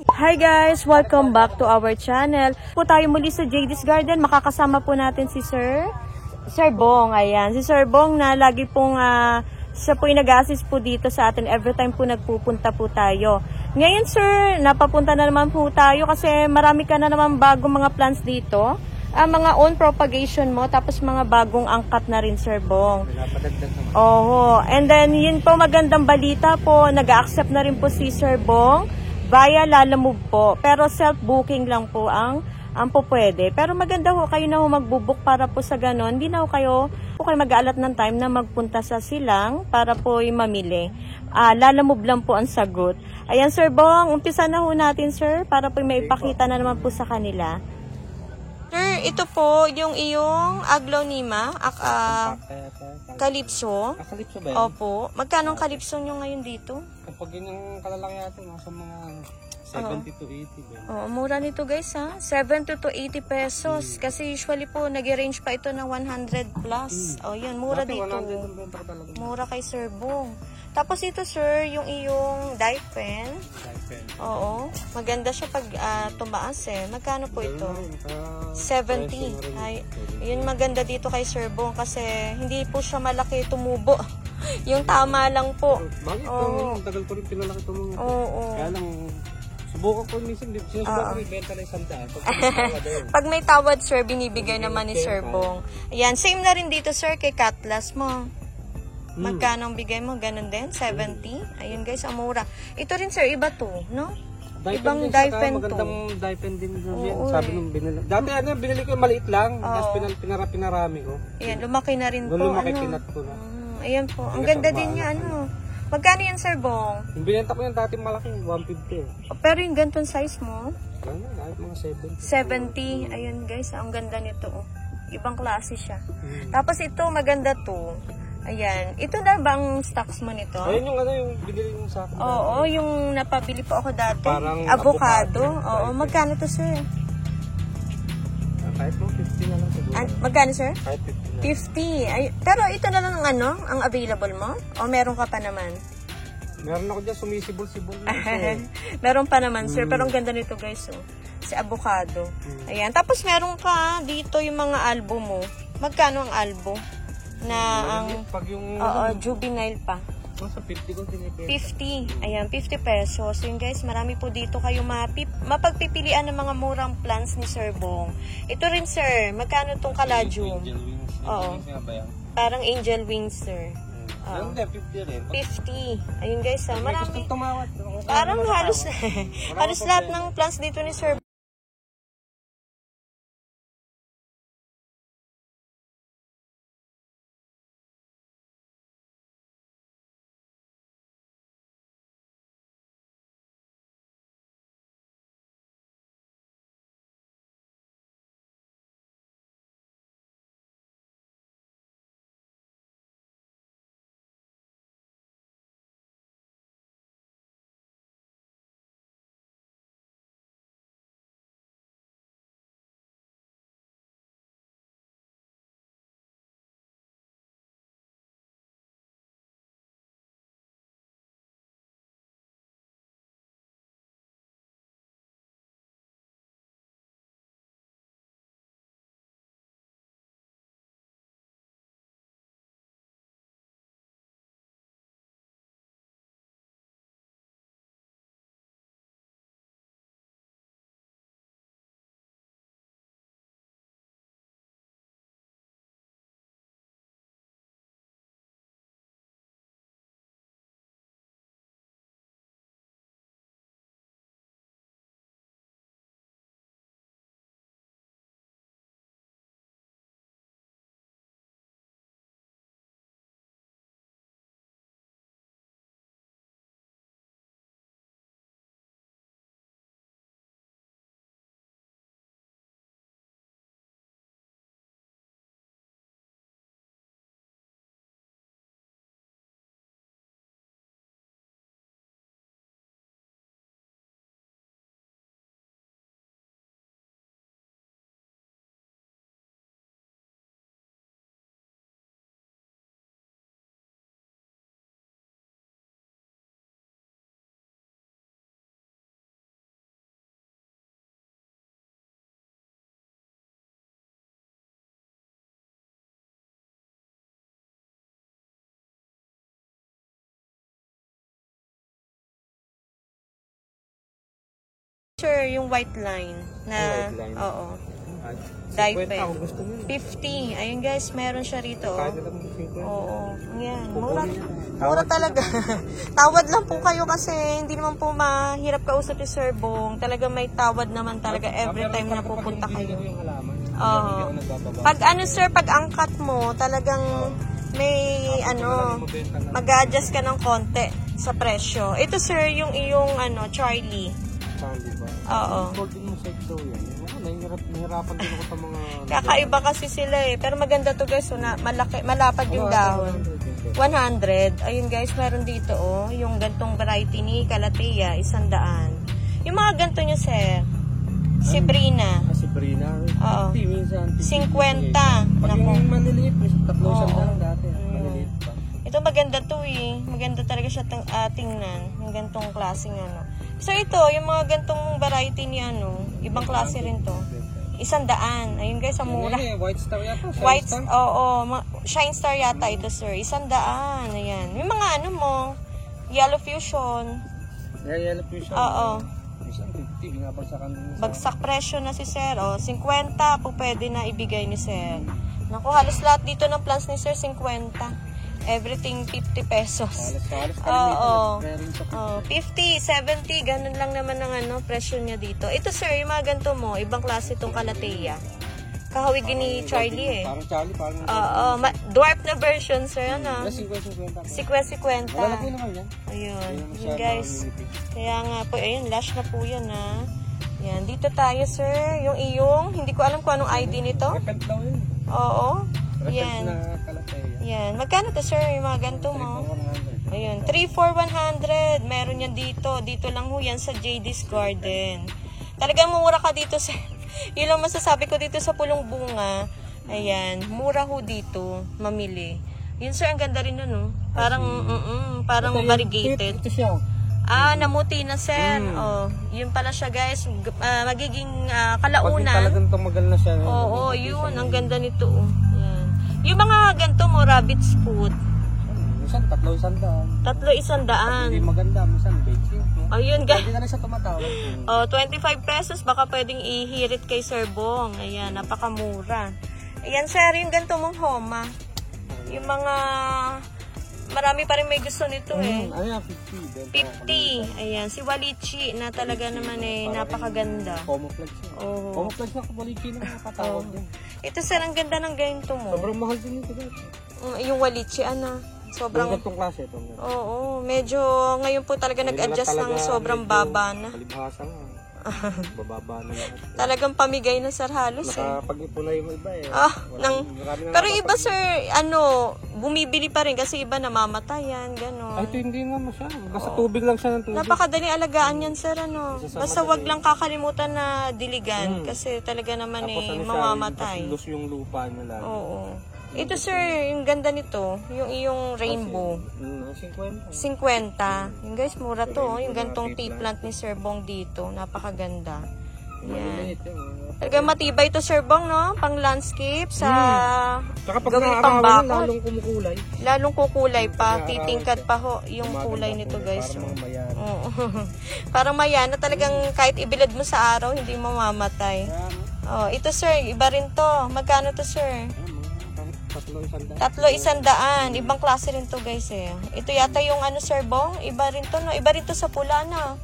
Hi guys! Welcome back to our channel. Po tayo muli sa JD's Garden. Makakasama po natin si Sir Bong. Ayan, si Sir Bong na lagi pong siya po yung nag-assist po dito sa atin every time po nagpupunta po tayo. Ngayon sir, napapunta na naman po tayo kasi marami ka na naman bagong mga plants dito. Mga own propagation mo, tapos mga bagong angkat na rin Sir Bong. Oo. And then yun po magandang balita po, nag-accept na rin po si Sir Bong via Lalamove po. Pero self-booking lang po ang po pwede. Pero maganda ho kayo na ho magbubuk para po sa ganon. Hindi na ho kayo mag-aalat ng time na magpunta sa silang para po yung mamili. Lalamove lang po ang sagot. Ayan Sir Bong, umpisa na ho natin sir para po may ipakita na naman po sa kanila. Sir, ito po yung iyong aglonema, Calypso. Calypso ba yun? Opo. Magkano ang Calypso nyo ngayon dito? Kapag yun yung kalalaki natin, nasa mga 70 to 80 ba? Oo, mura nito guys ha. 70 to 80 pesos. Kasi usually po, nag-range pa ito ng 100 plus. O yun, mura Dati dito. 100 talaga. Mura kay Sir Bong. Tapos ito sir, yung iyong dye pen. Oo. Maganda siya pag tumaas eh. Magkano po ito? 70. Ay, yun maganda dito kay Sir Bong kasi hindi po siya malaki tumubo. Yung tama lang po. Bakit? Oo. Tagal ko rin pinalaki tumubo. Oo. Kaya lang, subukan ko minsan. Sinusubukan ko rin benta na isang daan. Pag may tawad sir, binibigay naman ni Sir Bong. Ayan, same na rin dito sir kay Cutlass mo. Magkano ang bigay mo? Ganun din? 70? Ayun guys, ang mura. Ito rin sir, iba to, no? Ibang dye pen to. Magandang dye pen din yan. Sabi nung binili. Dati binili ko yung maliit lang. Tapos pinarami ko. Ayan, lumaki na rin po. Lumaki kinat ko na. Ayan po. Ang ganda din niya, ano. Magkano yan Sir Bong? Yung binenta ko yung dati malaki, 150. Pero yung ganitong size mo? Ano, kahit mga 70. Ayun guys, ang ganda nito. Ibang klase siya. Tapos ito, maganda to. Ayan. Ito na bang stocks mo nito? Ayun yung yung binili mo sa akin. Oo, yung napabili po ako dati. Parang avocado. Oo, magkano to sir? Kahit mo, 50 na lang siguro. Magkano sir? Kahit 50 na. 50. Ay, pero ito na lang ang available mo? O meron ka pa naman? Meron ako dyan, sumisibol-sibol. Meron pa naman sir, pero ang ganda nito guys. Oh. Si avocado. Ayan. Tapos meron ka dito yung mga albo mo. Magkano ang albo? Na ang pag yung juvenile pa. Sa 50 ko tinipid. 50. Ayan, 50 pesos. So yun guys, marami po dito kayo mapagpipilian ng mga murang plants ni Sir Bong. Ito rin sir, magkano tong kaladium? Angel wings. Oo. Parang angel wings sir. Meron din, 50 rin. 50. Ayun guys, marami. Tumawad. Parang halos lahat ng plants dito ni Sir Sir, yung white line na, White line. oo, Ay, dye 50 pen. ako gusto mo. 50. Ayun guys, meron siya rito. Kaya na lang 50. Oo, yan. Mura talaga. Tawad lang po kayo kasi hindi naman po mahirap kausap si Sir Bong. Talaga may tawad naman talaga every time na pupunta kayo. Oo. Pag ano sir, pag angkat mo, talagang may ano, mag-adjust ka ng konti sa presyo. Ito sir, yung iyong ano, Charlie. Charlie ba? Oo. Folding mo set daw yan. Nahihirapan din ako sa mga... Kakaiba kasi sila eh. Pero maganda to guys. So, malapad yung dahon. 100. Ayun guys, meron dito oh. Yung gantong variety ni Calathea, 100. Yung mga ganto nyo sir. Sabrina. Si Brina. Oo. 50 minsan. 50. Pag Naku. yung maliliit, may 300 Oo. lang dati. Maliliit pa. Ito maganda to eh. Maganda talaga siya tingnan. Yung gantong klaseng ano. So ito, yung mga gantong variety ni ano, ibang klase rin to. 100. Ayun guys, ang mura. White Star yata. White, oo, Shine Star yata ito sir. 100. Ayan. Yung mga ano mo, Yellow Fusion. Yellow Fusion. Oo. Isang 50, binabagsakan din. Bagsak presyo na si sir. O, 50 po pwede na ibigay ni sir. Naku, halos lahat dito ng plans ni sir, 50. Everything 50 pesos. Oo. 50, 70, ganun lang naman ang ano, presyo niya dito. Ito sir, yung mga ganito mo, ibang klase itong Calathea. Kahawig ni Charlie eh. Parang Charlie, parang... Oo, dwarf na version sir, ano? 50. 50. Malaki naman yan. Ayun, yun guys. Kaya nga po, ayun, lash na po yan ha. Yan, dito tayo sir, yung iyong, hindi ko alam kung anong ID nito. Repent daw yun. Oo. Repent Yan. na Calathea. Yan. Magkano to sir, yung mga ganito mo? 100. Ayun, 3,400. Meron yan dito. Dito lang ho yan sa JD's Garden. Talagang mura ka dito sir. Yun lang masasabi ko dito sa Pulong Bunga. Ayan, mura ho dito, mamili. Yun sir, ang ganda rin nun, no? Parang, parang variegated. Ito siya. Ah, namuti na sir. Oh, yun pala siya guys. Magiging Pag kalaunan. talagang tumagal na siya. Oo, yun. Ang ganda nito. Oh. Yan. Yung mga ganito mo, rabbit's foot. Minsan, 300. 3,100. Hindi maganda, minsan, basic. Ayun guys. Hindi na lang siya tumatawag. Oh, 25 pesos. Baka pwedeng ihirit kay Sir Bong. Ayan, napakamura. Ayan sir, yung ganito mong homa. Yung mga... Marami pa rin may gusto nito eh. Ayan, 50. 50. Ayan, si Walichi na talaga naman eh, napakaganda. Camouflage siya. Oo. Camouflage na kubaliki na nakatawag din. Ito sir, ang ganda ng ganito mo. Sobrang mahal din ito. Yung Walichi, ano? Sobrang... Yung klase ito. Oo, medyo ngayon po talaga nag-adjust ng sobrang baba na. Palibhasa nga. Bababa na lang. Talagang pamigay na sir halos eh. Nakapag-ipulay mo iba eh. Pero iba sir, ano, bumibili pa rin kasi iba namamatayan, Ay, gano'n. ito hindi nga masyado. Basta tubig lang siya ng tubig. Napakadali alagaan yan sir, ano. Basta wag lang kakalimutan na diligan kasi talaga naman eh, mamamatay. Tapos yung lupa niya lang. Oo. Ito sir, yung ganda nito, yung iyong rainbow. 50. 50. Yung guys, mura to. Yung gantong tea plant ni Sir Bong dito. Napakaganda. Yan. Talaga matibay ito Sir Bong, no? Pang landscape sa Saka pag gawing nakakawan, pambakod. lalong kumukulay. Lalong kukulay pa. Titingkad pa ho yung kulay nito guys. Parang mga mayan. Oo. Parang mayan na talagang kahit ibilad mo sa araw, hindi mamamatay. Oh, ito sir, iba rin to. Magkano to sir? 3,100. Ibang klase rin to guys eh. Ito yata yung ano Sir Bong. Iba rin to no. Iba rin to sa pula na.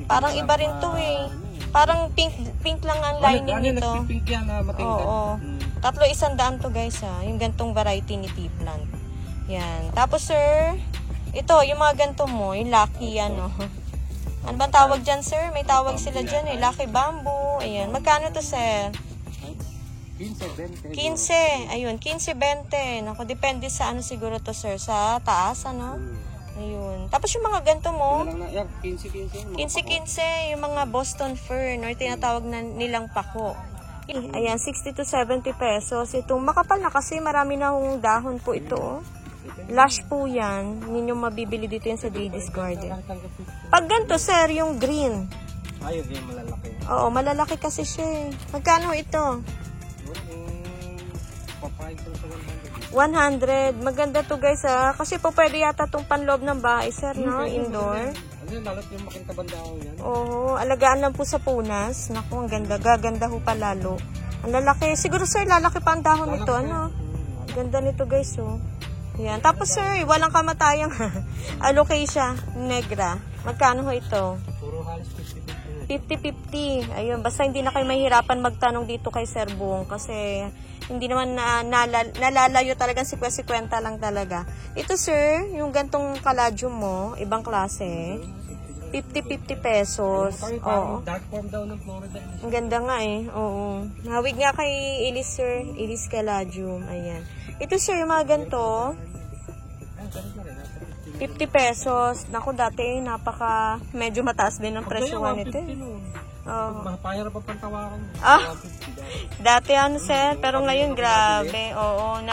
Parang iba rin to eh. Parang pink lang ang lining nito. Nagpipink yan na matingkad. Oo. 3,100 to guys ha. Yung gantong variety ni tea plant. Yan. Tapos sir, ito yung mga ganto mo. Yung lucky ano. Ano bang tawag dyan sir? May tawag sila dyan eh. Lucky bamboo. Ayan. Magkano to sir? 15, 20. 15. Ayun, 15-20. Naku, depende sa ano siguro to, sir. Sa taas, ano? Ayun. Tapos yung mga ganito mo, 15-15. Yung mga Boston fern or tinatawag na nilang pako. Ayan, 60 to 70 pesos. Itong makapal na kasi marami na hong dahon po ito. Oh. Lush po yan. Ninyong mabibili dito yan sa JD's Garden. Pag ganito, sir, yung green. Ayun, yung malalaki. Oo, malalaki kasi siya. Magkano ito? Papain ko sa 100. 100. Maganda to guys ha. Kasi po pwede yata itong panloob ng bahay sir, no? Indoor. Ano yun, lalot yung makintabandao yan. Oo, alagaan lang po sa punas. Naku, ang ganda. Gaganda ho pa lalo. Ang lalaki. Siguro sir, lalaki pa ang dahon nito. Ano? Ang ganda nito guys, oh. Yan. Tapos sir, walang kamatayang alocasia negra. Magkano ho ito? Puro halos 50-50. 50-50. Ayun, basta hindi na kayo mahirapan magtanong dito kay Sir Bong kasi hindi naman nalalayo talaga 50-50 lang talaga. Ito sir, yung gantong kaladyo mo, ibang klase. 50-50 pesos. Oo. Dark form daw ng Florida. Ang ganda nga eh. Oo. Hawig nga kay Ilis sir. Ilis Caladium. Ayan. Ito sir, yung mga ganito. 50 pesos. Naku, dati medyo mataas din ang presyo nito. Oo. Mahapayar pa pantawakan. Ah, dati ano sir, pero ngayon grabe. Oo,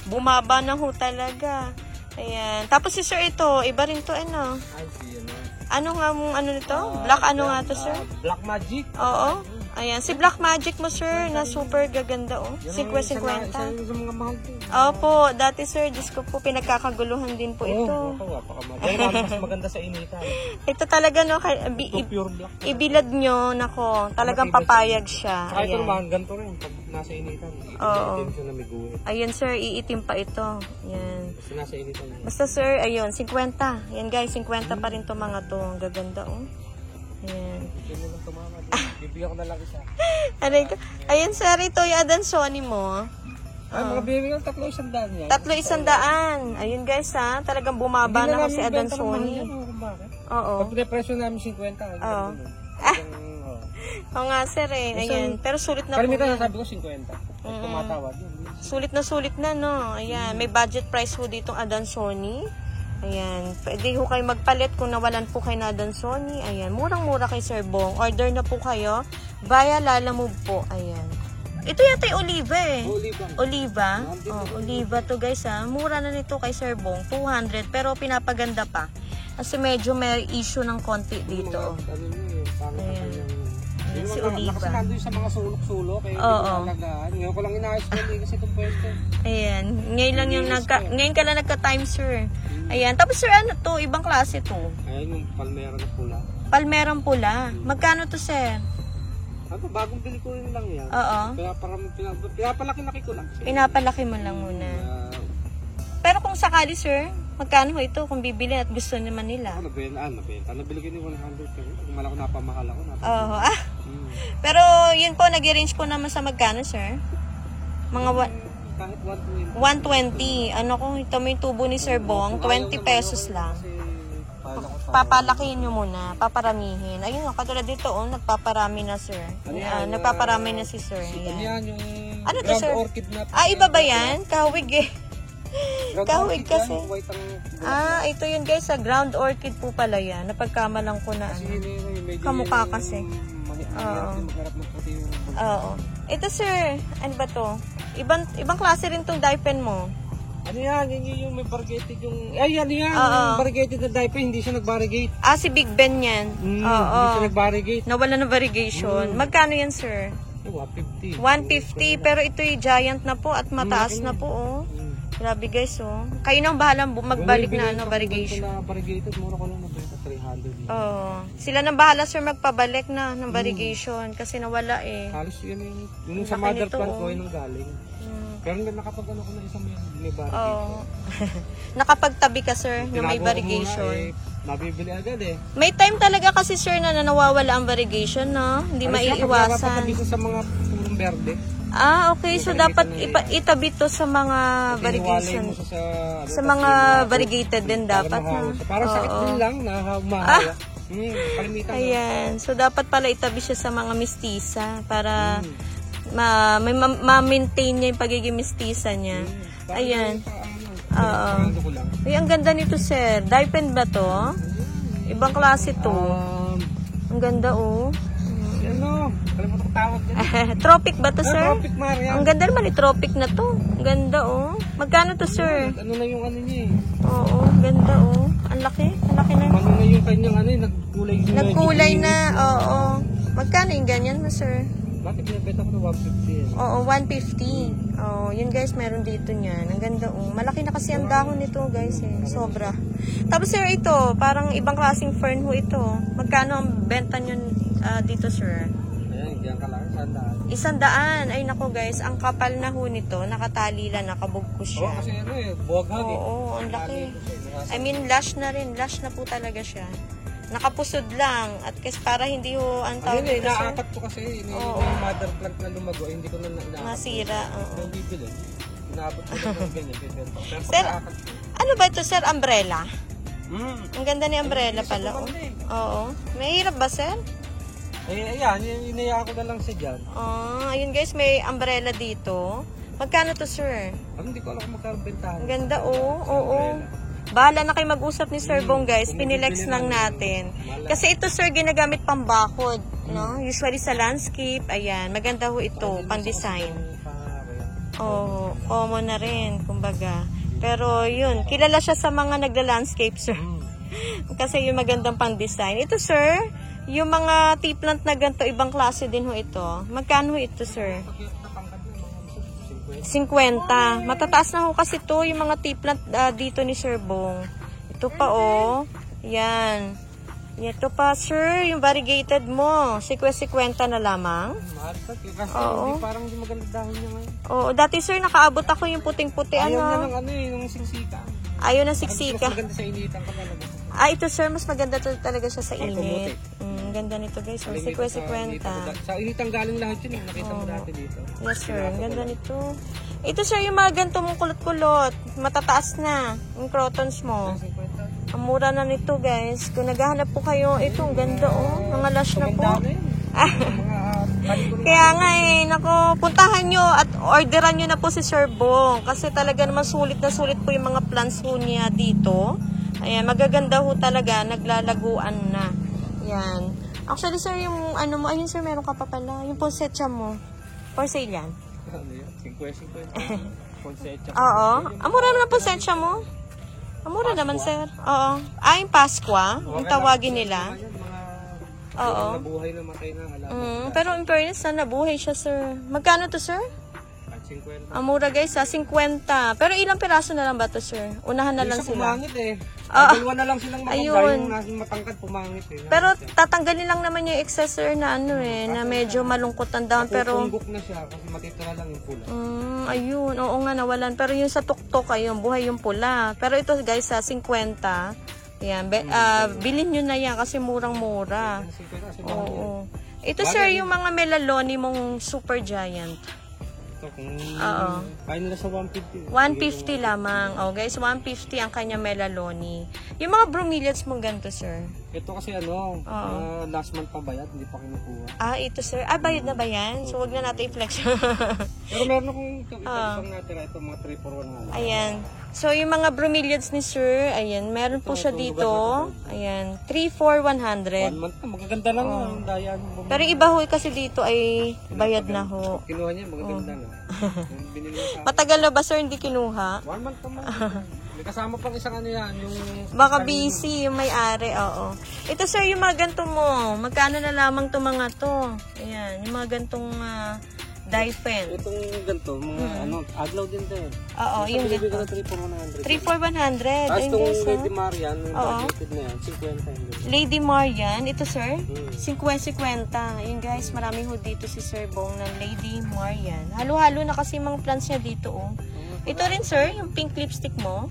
bumaba na ho talaga. Ayan. Tapos si sir ito, iba rin to ano. Ay, siya na. Ano nga mong ano nito? Black ano nga to sir? Black Magic. Oo. Ayan, si Black Magic mo sir, na super gaganda oh. 50-50. Isa sa mga mahal to. Opo, dati sir, Diyos ko po, pinagkakaguluhan din po ito. Oo, mas maganda sa initan. Ito talaga no, Pure black. ibilad nyo, nako, talagang papayag siya. Kahit Ayan. naman, ganito rin. Pag nasa initan, Oo. itim siya na may guhit. Ayun sir, iitim pa ito. Ayan. Kasi nasa initan. Basta sir, ayun, 50. Yan guys, 50 pa rin to mga to. Ang gaganda oh. Ayan. Hindi lang tumama. Bibigyan ko na lang isa. Ayun sir, ito yung Adansoni mo. Ay, mga bibigyan, 300 yan. 300. Ayun guys ha, talagang bumaba na kasi Adansoni. Oo. Pag pinapresyo namin 50. Oo. Oo nga sir eh. Ayan. Pero sulit na po. Kalimitan yan. na sabi ko 50. Pag tumatawad yun. Sulit na no. Ayan. May budget price ho ditong Adansoni. Ayan. Pwede ho kayo magpalit kung nawalan po kayo na Adansoni. Ayan. Murang-mura kay Sir Bong. Order na po kayo. Via Lalamove po. Ayan. Ito yata yung oliva eh. Oliva. Oh, oliva to guys ha. Mura na nito kay Sir Bong. 200. Pero pinapaganda pa. Kasi medyo may issue ng konti dito. Ayan. Ayan, si Oliva. Kasi nandun sa mga sulok-sulok. Kaya Oo. pinalagaan. Ngayon ko lang inaayos ko kasi itong pwesto. Ayan. Ngayon lang yung ngayon ka lang nagka-time sir. Ayan. Tapos sir, ano to? Ibang klase to. Ayan yung palmera na pula. Palmerong pula. Magkano to sir? Ano, bagong bili ko rin lang yan. Oo. Kaya parang pinapalaki-laki ko lang. Pinapalaki mo lang muna. Pero kung sakali sir, magkano ho ito kung bibili at gusto naman nila? Nabenta. Nabili ko ni 100 pero kung malaki napamahal ako. Oo. Pero yun po, nag-range po naman sa magkano sir? Mga Kahit 120. 120. Ano kung ito mo yung tubo ni Sir Bong, 20 pesos lang. Papalakihin nyo muna, paparamihin. Ayun nga, katulad dito, oh, nagpaparami na sir. Nagpaparami na si sir. Yan yung Ano to sir? orchid na. Iba ba yan? Kahawig eh. Kahawig kasi. White Ito yun guys, sa ground orchid po pala yan. Napagkamalang ko na ano. Kamukha kasi. Oo. Oo. Ito sir, ano ba to? Ibang klase rin tong dye-pen mo. Ano yan? Yan yung may variegated yung... Ay, yan yan. Oo. Yung variegated na diaper, hindi siya nag-variegate. Si Big Ben yan. Hindi Oo. siya nag-variegate. Nawala na variegation. Magkano yan sir? 150. 150, pero ito yung giant na po at mataas na po oh. Grabe guys oh. Kayo nang bahalang magbalik na variegation. Na variegated, mura ko lang nabenta 300. Oo. Sila nang bahala sir magpabalik na ng variegation kasi nawala eh. Halos yun yung sa mother plant ko yung galing. Pero nakapag-ano ko na isang may variegation. Oo. Nakapagtabi ka sir na may variegation. Mabibili agad eh. May time talaga kasi sir na nawawala ang variegation no? Hindi maiiwasan. Kasi sa mga purong berde. Okay. So, dapat itabi to sa mga variegation. Sa mga variegated din dapat. Parang sakit din lang na mahala. Kalimitan. Ayan. So, dapat pala itabi siya sa mga mistisa para ma-maintain niya yung pagiging mistisa niya. Ayan. Oo. Ay, ang ganda nito, sir. Dye-pen ba to? Ibang klase to. Ang ganda, oh. Ano? Kalimutan ko tawag dyan. Tropic ba to, sir? Tropic, Marian. Ang ganda naman, tropic na to. Ang ganda, oh. Magkano to, sir? Ano na yung ano niya eh. Oo, ganda, oh. Ang laki. Ang laki na. Ano na yung kanyang ano eh, nagkulay na. Nagkulay na, oo. Magkano yung ganyan mo, sir? Dati binibenta ko ng 150 eh. Oo, 150. Oh, yun guys, meron dito niyan. Ang ganda oh. Malaki na kasi ang dahon nito guys eh. Sobra. Tapos sir, ito, parang ibang klaseng fern ho ito. Magkano ang benta nyo dito sir? Ayan, diyan ka lang, 100. 100. Ay nako guys, ang kapal na ho nito. Nakatali lang, nakabugkos Oo, siya. kasi ano eh, buwaghag eh. Oo, ang laki. I mean, lash na rin. Lash na po talaga siya. Nakapusod lang. At kasi para hindi ho ang tawag Ayun eh, dito sir. naapat ko kasi, yung mother plant na lumago, hindi ko na naapat. Masira. Oo. Yung bibili, inaabot ko na ng ganyan, bibenta. Pero Sir, pag naapat ko, ano ba ito sir? Umbrella? Ang ganda ni umbrella isa pala. ko Oh. man eh. Oo. Mahirap ba sir? Ayan, inaya ko na lang siya dyan. Ayun guys, may umbrella dito. Magkano to sir? Hindi ko alam kung magkano bentahan. Ang ganda oh. Oo. Bahala na kayo mag-usap ni Sir Bong guys. Pinilex lang natin. Kasi ito sir, ginagamit pang bakod. No? Usually sa landscape. Ayan. Maganda ho ito. Pang-design. Oo. Common na rin. Kumbaga. Pero yun. Kilala siya sa mga nagla-landscape sir. Kasi yung magandang pang-design. Ito sir, yung mga tea plant na ganito, ibang klase din ho ito. Magkano ho ito sir? 50. Matataas na ho kasi to yung mga tea plant dito ni Sir Bong. Ito pa oh. Yan. Ito pa sir, yung variegated mo. 50 na lamang. Mahal sa kasi Oo. hindi parang hindi maganda dahon niya ngayon. Oo, dati sir nakaabot ako yung puting-puti Ayaw na ano. ng ano eh, yung singsika. Ayaw ng Mas siksika. maganda sa initan ka talaga. Ito sir, mas maganda to talaga siya sa init. Ganda nito guys. So, 50. Sa initan galing lahat yun eh. Nakita mo dati dito. Yes sir, ang ganda nito. Ito sir, yung mga ganito mong kulot-kulot. Matataas na. Yung crotons mo. 50. Ang mura na nito guys. Kung naghahanap po kayo, ito ang ganda oh. Mga lash na po. Tumanda na yun. Kaya nga eh, nako, puntahan nyo at orderan nyo na po si Sir Bong. Kasi talaga naman sulit na sulit po yung mga plants ho niya dito. Ayan, magaganda ho talaga. Naglalaguan na. Yan. Actually sir, yung ano mo, ayun sir, meron ka pa pala. Yung poinsettia mo. For sale yan. Ano yun? 50. Ponsecha. Oo. Amura naman ang poinsettia mo. Amura naman sir. Oo. Yung Pasqua. Yung tawagin nila. Oo. Nabuhay na matay na halaman. Pero in fairness, nabuhay siya sir. Magkano to sir? 50. Amura guys, 50. Pero ilang piraso na lang ba to sir? Unahan na lang Isa sila. pumangit eh. Dalawa na lang silang Ayun. makagay yung nasa matangkad pumangit eh. Pero tatanggalin lang naman yung excess sir na ano eh, na medyo malungkot ang dahon. Pero, Kukunggok na siya kasi matitira lang yung pula. ayun, oo nga nawalan. Pero yung sa tuktok, ayun, buhay yung pula. Pero ito guys, 50. Yan, bilhin nyo na yan kasi murang-mura. Oo. Ito sir, yung mga melaloni mong super giant. Ito kung Oo. kaya nila sa 150. 150 lamang. Oh guys, 150 ang kanya melaloni. Yung mga bromeliads mong ganito sir. Ito kasi ano, last month pa bayad, hindi pa kinukuha. Ito sir. Bayad na ba yan? So, wag na natin i-flex. Pero meron akong ibang natira ito, mga 3 for 1. Ayan. So, yung mga bromeliads ni sir, ayan, meron po siya dito. Ayan, 3 for 100. 1 month na, magaganda lang yung dayan. Pero iba ho kasi dito ay bayad na ho. Kinuha niya, magaganda na. Yung binili sa Matagal na ba sir hindi kinuha? 1 month pa man. May kasama pang isang ano yan, yung... Baka busy yung may-ari, oo. Ito sir, yung mga ganito mo, magkano na lamang to mga to? Ayan, yung mga gantong dye pen. Itong ganito, mga ano, aglaw din din. Oo, yung Binibigay ganito. ko na 3 for 100. 3 for 100. Tapos Ayun itong guys, Lady Marian, yung bracelet na yan, 50 yun. Lady Marian, ito sir, 50. Yun guys, marami ho dito si Sir Bong ng Lady Marian. Halo-halo na kasi yung mga plants niya dito oh. Ito rin sir, yung pink lipstick mo,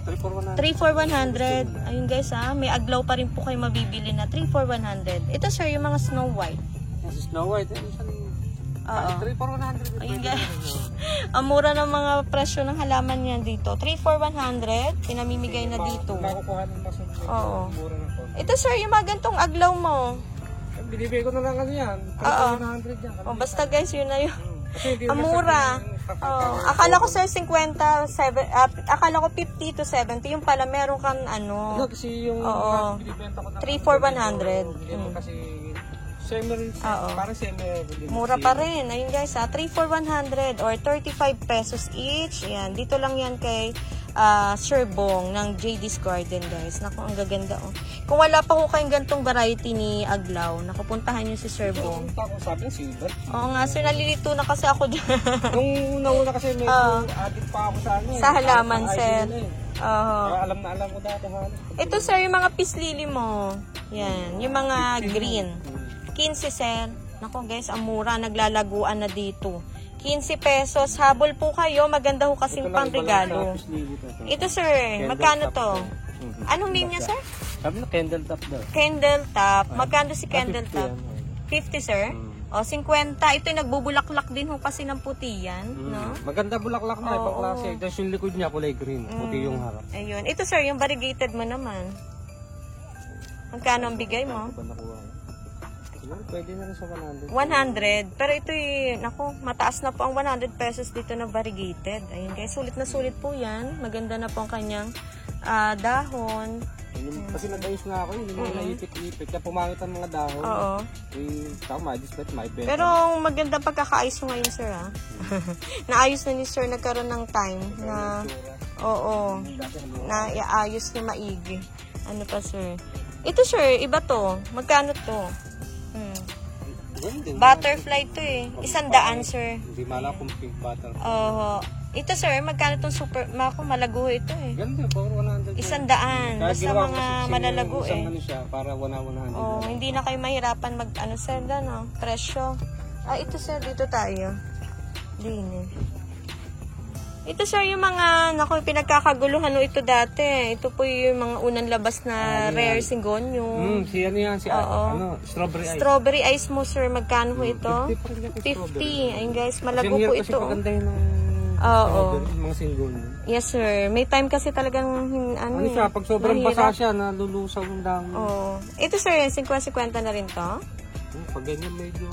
3 for 100. 3 for 100. Ayun guys may aglaw pa rin po kayo mabibili na 3 for 100. Ito sir, yung mga Snow White. Kasi Snow White, 3 for 100. Ayun guys. Ang mura ng mga presyo ng halaman niyan dito. 3 for 100, pinamimigay na dito. Makukuha ng mas Oo. mura na po. Ito sir, yung mga gantong aglaw mo. Binibigay ko na lang ano yan. 3 for 100 yan. Basta guys, yun na yun. Kasi hindi Ang mura. Akala ko sir 50, akala ko 50 to 70. Yung pala meron kang ano. Kasi yung binibenta ko na 3 for 100. Hindi mo kasi semi, parang semi. Mura pa rin. Ayun guys 3 for 100 or 35 pesos each. Yan, dito lang yan kay Sir Bong ng JD's Garden, guys. Naku, ang gaganda, oh. Kung wala pa ko kayong gantong variety ni Aglaw, nakupuntahan nyo si Sir Bong. Ako sabi ng silver. Oo nga, sir, nalilito na kasi ako dyan. Nung nauna kasi medyo addict pa ako sa ano. Sa halaman, Sa sir. idea na eh. Oo. Kaya alam ko dati halos. Ito, sir, yung mga pislili mo. Yan, yung mga green. 15, sir. Naku, guys, ang mura. Naglalaguan na dito. 15 pesos. Habol po kayo. Maganda ho kasing pang-regalo. Ito, sir. Magkano to? Anong name niya, sir? Sabi na candle top daw. Candle top. Magkano si candle top? 50, sir? O, 50. Ito yung nagbubulaklak din ho kasi ng puti yan. No? Maganda bulaklak na. Ibang klase. Tapos yung likod niya kulay green. Puti yung harap. Ayun. Ito, sir, yung variegated mo naman. Magkano ang bigay mo? Ba nakuha? Siguro pwede na rin sa 100. 100. Pero ito naku, mataas na po ang 100 pesos dito na variegated. Ayun guys, sulit na sulit po yan. Maganda na po ang kanyang dahon. Kasi nag-ayos nga ako, hindi mo naipit-ipit. Kaya pumangit ang mga dahon. Oo. Tama, display, may benta. Pero maganda pagkakaayos mo ngayon, sir, ha? Naayos na ni sir, nagkaroon ng time na, oo, na iayos niya maigi. Ano pa, sir? Ito, sir, iba to. Magkano to? Butterfly to eh. 100, sir. Hindi mala kung pink butterfly. Oo. Ito, sir, magkano itong super, malago ito eh. Ganda, power 100. 100. Basta mga malalago eh. Isang ano siya, para 100. Oh, hindi na kayo mahirapan mag, ano, sir, no? Presyo. Ito, sir, dito tayo. Dini. Ito, sir, yung mga, naku, pinagkakaguluhan ito dati. Ito po yung mga unang labas na rare singonyo. Si ano yan, si ano, strawberry ice. Strawberry ice mo, sir, magkano po ito? 50. Ayun, guys, malago po ito. Kasi paganda yun ng mga singonyo. Yes, sir. May time kasi talagang, Ano siya, pag sobrang basa siya, nalulusaw yung dami. Oo. Ito, sir, 50-50 na rin to? Pag ganyan medyo,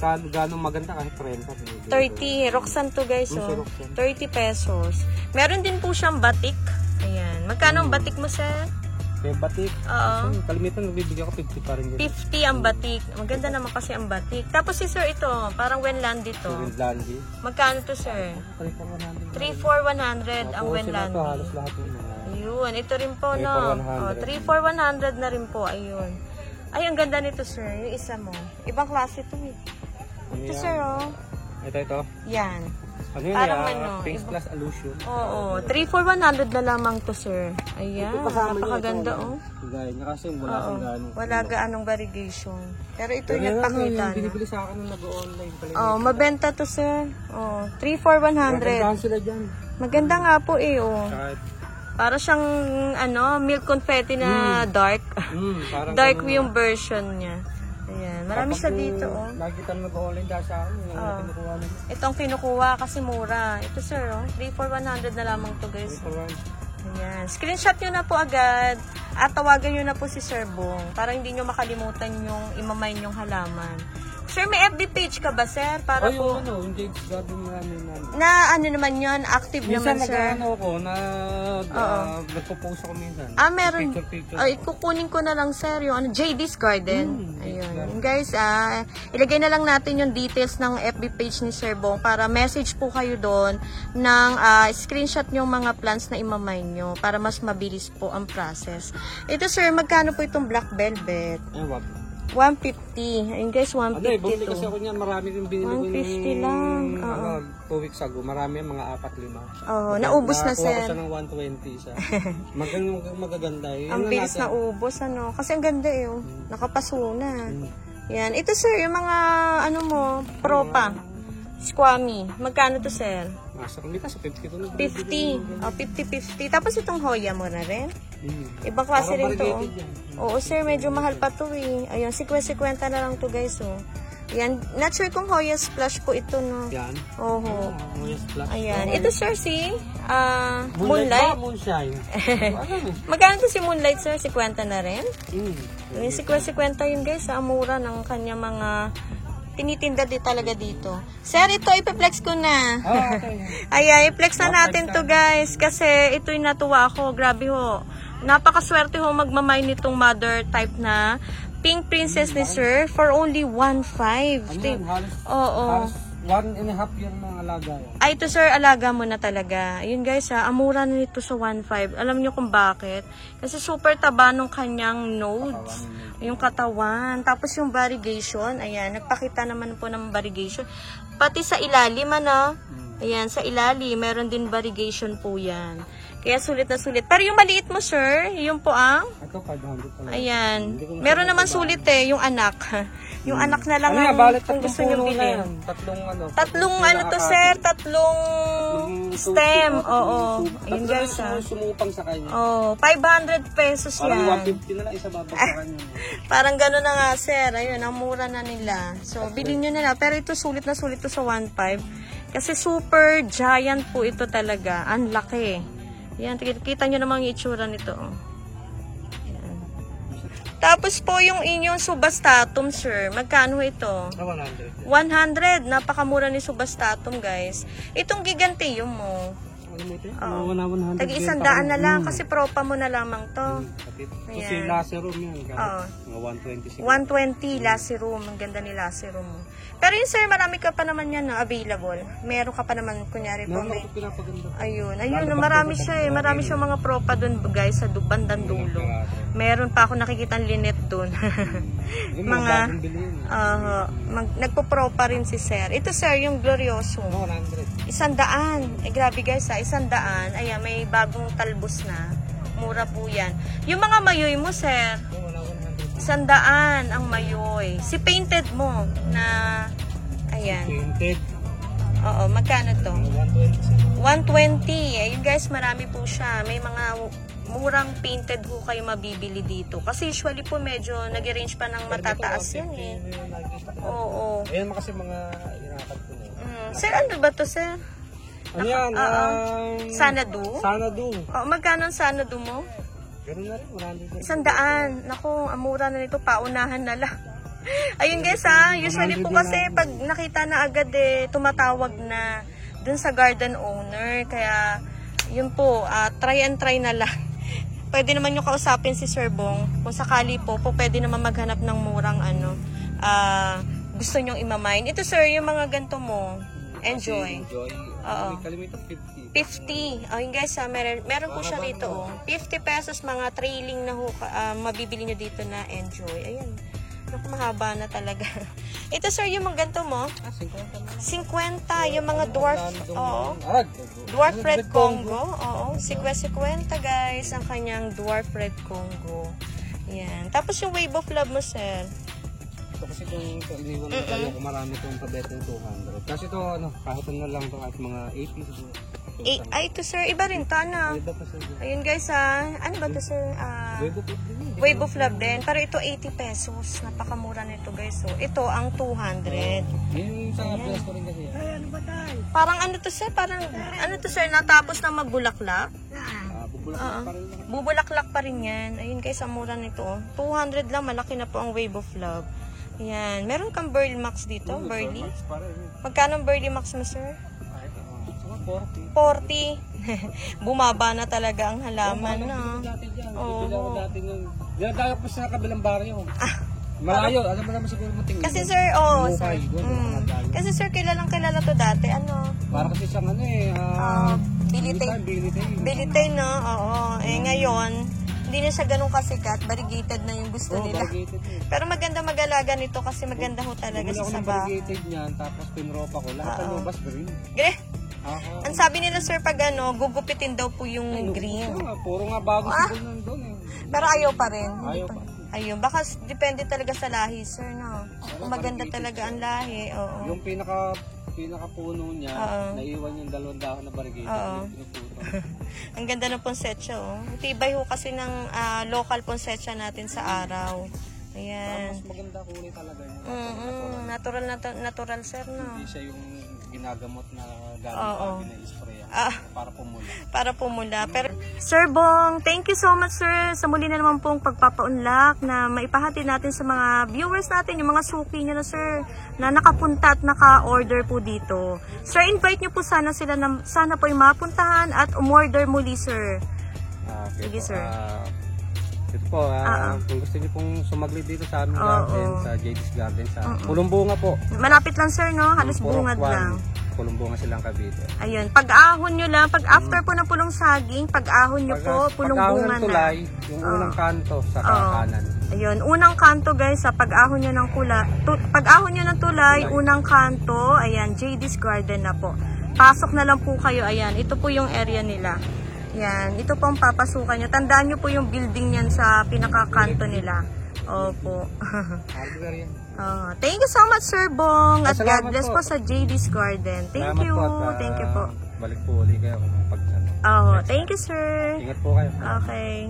gano'ng maganda kahit 30. 30. Roxanne to, guys, oh. 30 pesos. Meron din po siyang batik. Ayan. Magkano ang batik mo, sir? May batik. Oo. Kalimitan, nagbibigay ako 50 pa rin. 50 ang batik. Maganda naman kasi ang batik. Tapos si sir ito, parang Wenlandi to. Wenlandi. Magkano to, sir? 3,400 ang Wenlandi. Halos lahat yun. Ayun. Ito rin po, no? 3,400 na rin po. Ayun. Ay, ang ganda nito, sir. Yung isa mo. Ibang klase to eh. Ito, sir, oh. Ito. Yan. Ano yun? Parang ano, Pinks plus illusion. Oo. 3,400 na lamang to, sir. Ayan. Napakaganda, oh. Gaya niya kasi wala kang gano'ng. Wala gaanong variegation. Pero ito yung nagpakita na. Binibili sa akin nung nag-online pala. Oh, mabenta to, sir. Oh, 3,400. Magandaan sila dyan. Maganda nga po eh, oh. Para siyang, ano, milk confetti na dark. Dark yung version niya. Ayan. Marami siya dito, oh. Nakikita mo nag-online dahil sa akin. Itong kinukuha kasi mura. Ito, sir, oh. 3,400 na lamang to, guys. Ayan. Screenshot nyo na po agad. At tawagan nyo na po si Sir Bong para hindi nyo makalimutan yung imamain yung halaman. Sir, may FB page ka ba, sir? Para po... yung JD's Garden namin. Na ano naman yun? Active naman, sir. Minsan nag-ano ako, nagpo-post ako minsan. Meron. Picture. Ay, kukunin ko na lang, sir, yung JD's Garden. Ayun. Guys, ilagay na lang natin yung details ng FB page ni Sir Bong para message po kayo doon ng screenshot yung mga plants na imamine nyo para mas mabilis po ang process. Ito, sir, magkano po itong black velvet? 150. Ayun guys, 150 bumili to. kasi ako niyan, marami rin binili ko 150 lang. 2 weeks ago. Marami, mga 4-5. Oo, naubos na, sir. Nakakuha ko siya ng 120 isa. Magaganda eh. Ang bilis na ubos, ano. Kasi ang ganda eh, oh. Nakapaso na. Yan. Ito, sir, yung mga, ano mo, propa. Squammy. Magkano to, sir? Nasa kumita sa 50 to. 50. 50-50. Tapos itong Hoya mo na rin. Ibang klase rin to. Oo, sir, medyo mahal pa to eh. Ayun, 50-50 na lang to, guys, oh. Ayan, not sure kung Hoya Splash po ito, no? Yan. Oho. Hoya Splash. Ayan. Ito, sir, si Moonlight. Moonshine. Magkano to si Moonlight, sir? 50 na rin? Yung 50 yun, guys, sa amura ng kanya mga tinitinda di talaga dito. Sir, ito, ipiplex ko na. Okay. Ayan, i-flex na natin to, guys. Kasi ito yung natuwa ko. Grabe ho. Napakaswerte ho magmamay nitong mother type na Pink Princess ni Sir for only 1.5. Oo. 1.5 year ng alaga yan. Ay, ito sir, alaga mo na talaga. Ayun guys ha, amura na nito sa 1.5. Alam niyo kung bakit? Kasi super taba nung kanyang nodes. Yung katawan. Tapos yung variegation, ayan, nagpakita naman po ng variegation. Pati sa ilalim, ano? Ayan, sa ilalim, meron din variegation po yan. Kaya sulit na sulit. Pero yung maliit mo, sir, yung po ang... Ito, 500 pala. Ayan. Meron naman sulit eh, yung anak. Yung anak na lang Ano yan, ang balit kung tatlong gusto nyo puno na bilhin. yan. Tatlong ano to, sir? Tatlong stem. Oo. Ayun guys, ha. Sumupang sa kanya. Oh, 500 pesos Parang yan. 150 na lang isa babag sa kanya. Parang gano'n na nga, sir. Ayun, ang mura na nila. So, bilhin nyo na lang. Pero ito, sulit na sulit to sa 1.5. Kasi super giant po ito talaga. Ang laki. Yan, kita nyo namang itsura nito. Oh. Yan. Tapos po yung inyong subastatum, sir. Magkano ito? 100. 100. Napakamura ni subastatum, guys. Itong giganteum mo. Ano mo ito? Oo. 100. Tag-100 na lang kasi propa mo na lamang to. Kasi laserum yan. Oo. Mga 120. 120 laserum. Ang ganda ni laserum mo. Pero yun sir, marami ka pa naman yan na available. Meron ka pa naman, kunyari po may... Ayun, marami siya eh. Marami siya mga propa dun guys sa bandang dulo. Meron pa ako nakikitang linet dun. Mga... nagpo-propa rin si sir. Ito sir, yung Glorioso. 100. 100. Eh grabe guys ha, 100. Ayan, may bagong talbos na. Mura po yan. Yung mga mayoy mo sir, 100 ang mayoy. Si painted mo na, ayan. Painted. Oo, magkano to? 120. 120. Ayun guys, marami po siya. May mga murang painted ho kayo mabibili dito. Kasi usually po medyo nag-range pa ng matataas yan eh. Oo. Ayan kasi mga inakad ko na. Sir, ano ba to sir? Ano yan? Sanadu? Sanadu. Oo, magkano ang Sanadu mo? Ganun na rin, 100. 100. Naku, ang mura na nito, paunahan na lang. Ayun guys ha, usually po kasi pag nakita na agad eh, tumatawag na dun sa garden owner. Kaya, yun po, try and try na lang. Pwede naman yung kausapin si Sir Bong. Kung sakali po, pwede naman maghanap ng murang ano, gusto nyong imamine. Ito sir, yung mga ganito mo, enjoy. Oo. Kalimitan 50. 50. Ayun guys, meron po siya rito. Oh. 50 pesos mga trailing na mabibili nyo dito na enjoy. Ayan. Naku, mahaba na talaga. Ito sir, yung mga ganito mo. 50. Yung mga dwarf. Oo. Dwarf Red Congo. Oo. 50 guys. Ang kanyang dwarf Red Congo. Ayan. Tapos yung Wave of Love mo sir. Kasi itong iniwan na tayo kung marami itong pabetong 200. Kasi ito, kahit ano lang ito at mga 80 siguro. Ay, ito sir, iba rin to, ano? Ayun guys, ano ba ito sir? Wave of Love din. Pero ito 80 pesos. Napakamura nito guys. So, ito ang 200. Yung sa Plus ko rin kasi. Ay, ano ba tayo? Parang ano to sir? Parang, ano to sir? Natapos na magbulaklak? Bubulaklak pa rin yan. Ayun guys, ang mura nito. 200 lang, malaki na po ang Wave of Love. Ayan. Meron kang Burly Max dito? Burly? Magkano ang Burly Max mo sir? 40. Bumaba na talaga ang halaman, no? Oo. Dinadayo ko sa kabilang baryo. Malayo, alam mo naman siguro mo tingin. Kasi sir, kasi sir, kilala to dati. Ano? Para kasi siyang Bilitay, no? Oo. Eh ngayon, hindi na siya ganun kasikat. Variegated na yung gusto nila. Pero maganda mag-alaga nito kasi maganda ho talaga sa saba. Variegated niyan, tapos pinropa ko. Lahat ng lubas green. Ang sabi nila sir, pag gugupitin daw po yung green. Puro nga bago siguro nandun eh. Pero ayaw pa rin. Ayaw pa. Ayun, baka depende talaga sa lahi sir, no? Kung maganda talaga ang lahi, oo. Yung pinakapuno niya, naiwan yung 2 dahon na variegated. Ang ganda ng ponsetsa, oh. Tibay ho kasi ng local ponsetsa natin sa araw. Ayan. Mas maganda kulay talaga yun. Natural sir, no? Hindi siya yung ginagamot na galing na-spray para pumula. Pero Sir Bong, thank you so much sir sa muli na naman pong pagpapaunlak na maipahati natin sa mga viewers natin, yung mga suki nyo na sir na nakapunta at naka-order po dito. Sir, invite nyo po sana sila na sana po yung mapuntahan at umorder muli sir. Sige sir. Ito po, kung gusto niyo pong sumaglit dito sa aming garden, sa JD's Garden, sa Pulong-Bunga po. Malapit lang sir, no? Halos bungad Purok 1, lang. Pulong-Bunga silang Cavite. Ayun, pag-ahon nyo lang, pag after po ng pulong saging, pag-ahon nyo po, pulong-bunga Pag-ahon ng na. tulay, yung unang kanto sa kanan. Ayun, unang kanto guys, sa pag-ahon nyo ng pag-ahon nyo ng tulay, unang kanto, ayan, JD's Garden na po. Pasok na lang po kayo, ayan, ito po yung area nila. Ayan, ito po ang papasukan nyo. Tandaan nyo po yung building yan sa pinakakanto nila. Opo. Hardware yan. Thank you so much Sir Bong, at God Salamat bless po sa JD's Garden. Thank Salamat you, po at, thank you po. Balik po ulit kayo kung pag Thank you sir. Ingat po kayo. Okay.